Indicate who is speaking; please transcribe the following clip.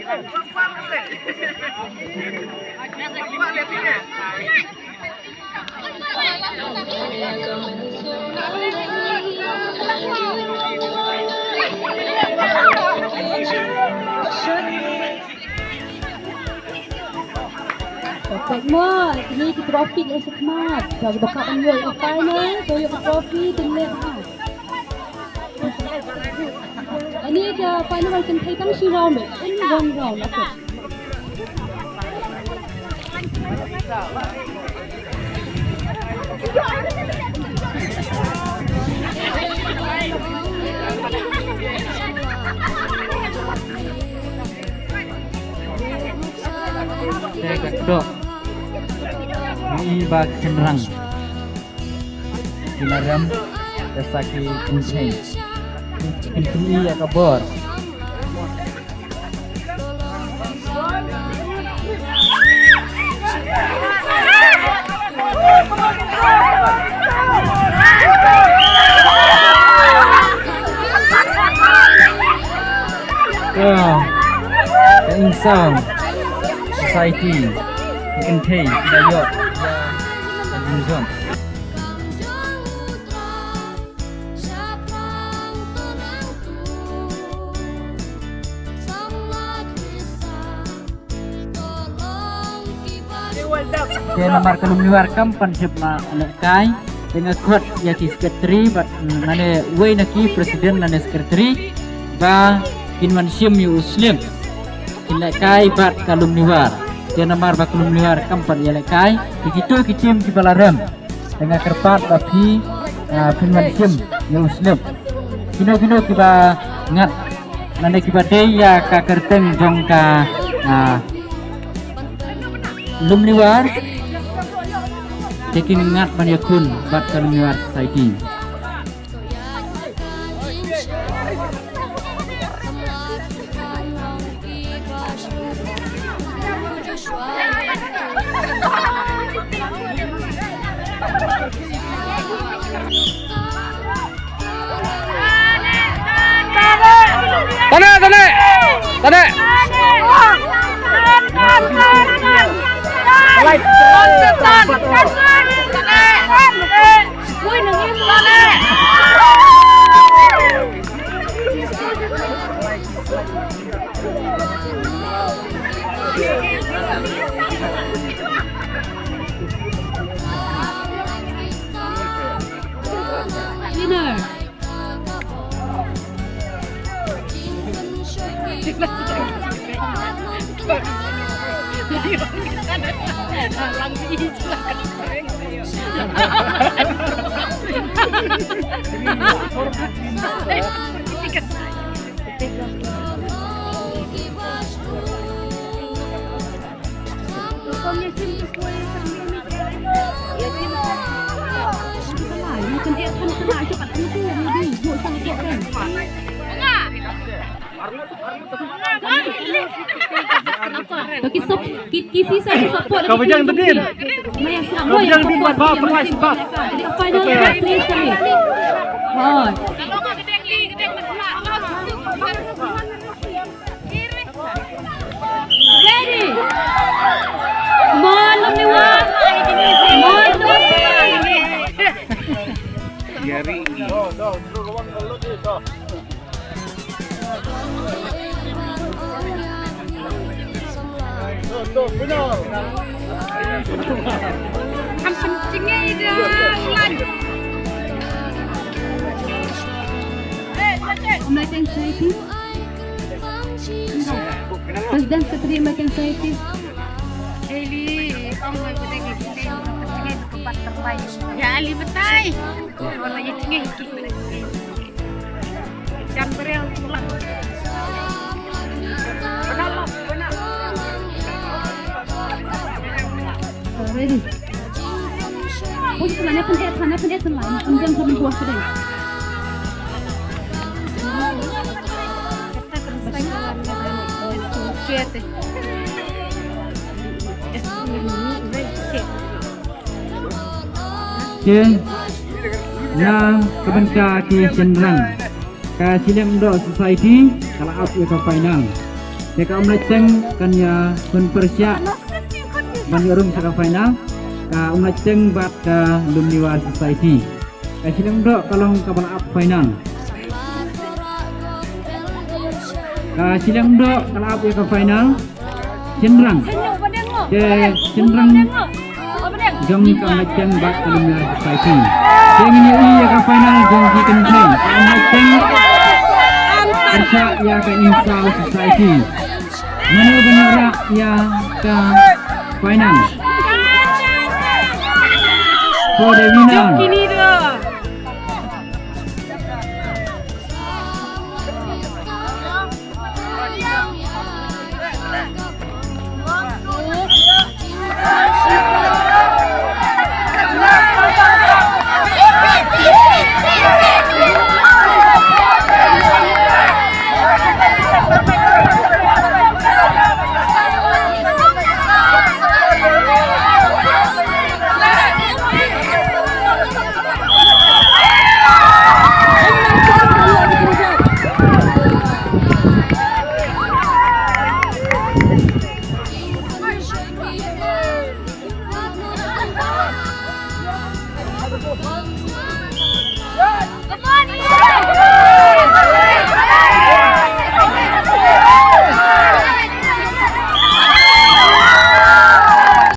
Speaker 1: Dapat semua, ini di trofi yang semat. Jadi bakal menjual apa ni? So yang trofi dengan ini ke final macam Thailand si round ini one round apa?
Speaker 2: Saya kedok ini bak cenderang kinaram dasaki kuncing kuncing ya kabor insan society mungkin tidak yuk dan insan dia nomor keluar kampan siapa anak kai dengan kuat ya sekretari but nane way naki presiden nane sekretari ba kinman sim yu muslim kinai kai bat kalum niwar dia nomor ba kalum niwar kampan ya kai begitu kitim di balaram dengan kerpat bapi kinman sim yu muslim kino kiba ngat nane kiba deya ka kerteng jongka lum niwar taking ngat manyakun bat kalum niwar society Tane.
Speaker 1: Winner. Kisi saya support.
Speaker 2: Kau jangan berdiri. Kau jangan berdiri buat bawa prize bab.
Speaker 1: Final please kami. Oh. Ready. Mon lumiwan. Mon lumiwan.
Speaker 2: Yari.
Speaker 1: Kan pentingnya ide lanjut. American Society. Presiden Sekretari American Society.
Speaker 3: Eli, kamu mau ikut lagi pentingnya itu tempat terbaik. Ya Ali betai. Warnanya tinggi. Jangan berial pulang.
Speaker 1: Ready. Oh, sebenarnya pendet selain kemudian kami buat sedang.
Speaker 2: Ken, na kebenca ki senrang, ka silem do society kalau up ke final. Jika umleceng kan ya kun persyak ban urung saka final ka umleceng bat ka Lumniwar Society. Ka silang dok kalong kabal up final. Ka silang dok kalau up ya ke final. Cenderang. Cenderang jom ka umleceng bat ka Lumniwar Society. Yang ini ya ke final jom ki kentreng. Ka umleceng persyak ya ke Insal Society. Mana benar ya ke final? For the winner